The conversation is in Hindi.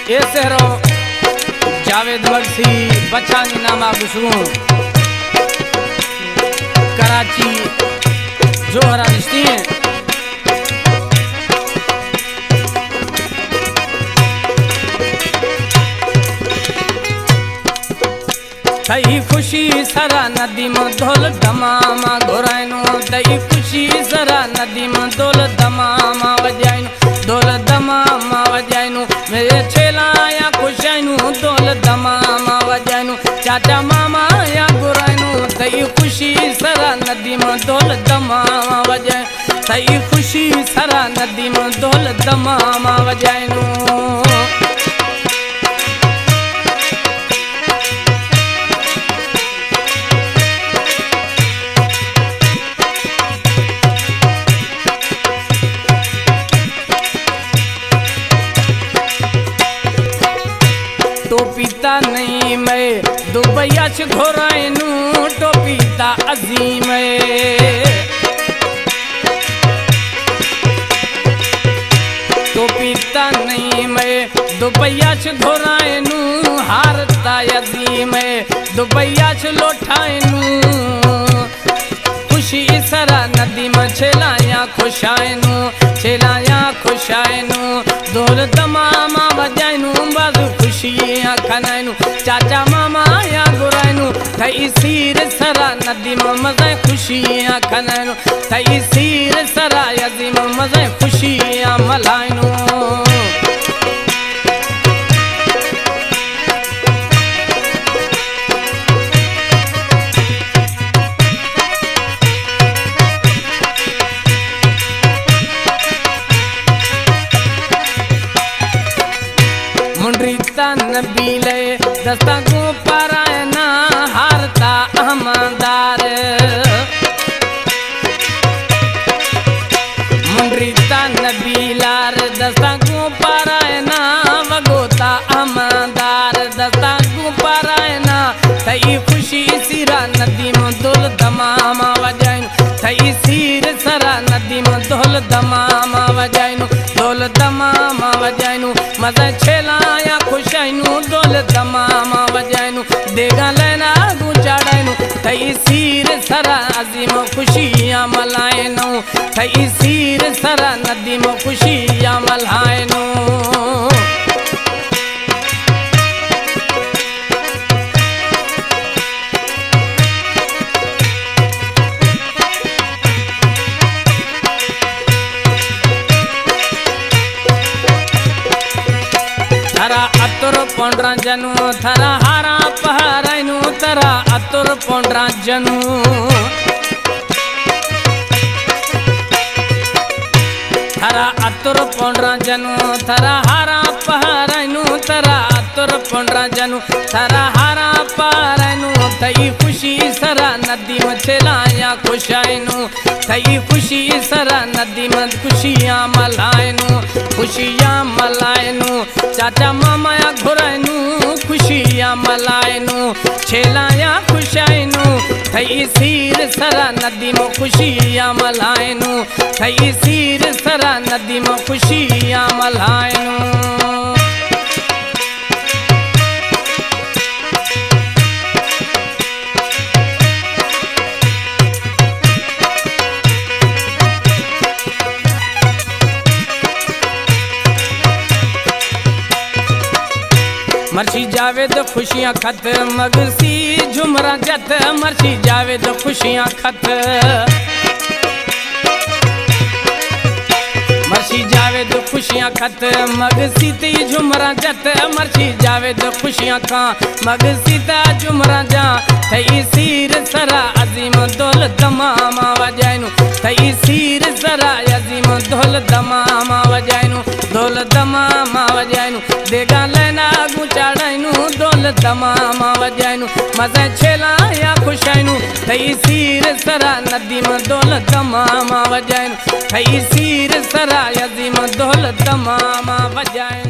ये सहरो जावेद बख्शी बचानी नामा गुसरू कराची जोहरा रिश्ती हैं थई खुशी सरा नदी में धोल दमामा घोराइनो दई खुशी सरा नदी में धोल दमामा वजाइनो धोल दमामा वजाइनो मेरे छेला या खुशाइनो धोल दमामा वजाइनो चाचा मामा या घोराइनो दई खुशी सरा नदी में धोल दमामा वजाइनो थई खुशी सरा नदी में धोल दमामा वजाइनो टोपीता नहीं मैं दुबैया से घोराइनू टोपीता अजीम टोपीता नहीं मैं दुबैया से घोराइनू हारता अजीम दुबैया से लौटाइनू खुशी सरा नदी में छेलाया खुशाइनू छेलाया खुशाइनू धोल दमामा बजाइनू बाजू खुशियाँ खनाइनू चाचा मामा या गुराइनू थई सीर सरा नदी में मज़े खुशियाँ खनाइनू थई सीर सरा यदी में मज़े खुशियाँ मलाइनू मुंडरीता नबीले दस्ता को परायना हारता अहमदार मुंडरीता नबीलार दस्ता को परायना वगोता अहमदार दस्ता को परायना थई खुशी सिरा नदी में धोल दमामा वजाइनो थई सीर सरा नदी में धोल दमामा वजाइनो धोल दमामा वजाइनो मजा छेला या खुशाइनू धोल दमामा वजाइनू देगा लेना गुचाड़ाइनू थई सीर सरा अजीम खुशियाँ मलाइनू थई सीर सरा नदी में खुशियाँ मलाइनू थरा अतुर पोंड्रा जनू थरा हारा पहराइनू थरा अतुर पोंड्रा जनू थरा अतुर पोंड्रा जनू थरा हारा पहराइनू थरा अतुर पोंड्रा जनू थरा हारा पहराइनू थई खुशी सरा नदी में छेलाया खुशाइनू थई खुशी सरा नदी में खुशियाँ मलाइनू खुशियाँ मलाइनू चाचा मामा या घोराइनू खुशियाँ मलाइनू छेलाया खुशाइनू थई सीर सरा नदी में खुशियाँ मलाइनू थई सीर सरा नदी में खुशियाँ मलाइनू मर्शी जावे तो खुशियाँ खत मगसी झुमरा जत मर्शी जावे तो खुशियाँ खत मर्शी जावे तो खुशियाँ खत मगसी ते झुमरा जत मर्शी जावे तो खुशियाँ का मगसी ता झुमरा जा थई सीर सरा अजीम धोल दमामा वजाइनू थई सीर सरा अजीम धोल दमामा वजाइनू धोल दमामा वजाइनू देगा लेना गुचाड़ाइनू धोल दमामा वजाइनू मज़े छेला या खुशाइनू थई सीर सरा नदी में धोल दमामा वजाइनू थई सीर सरा अजीम धोल दमामा वजाइनू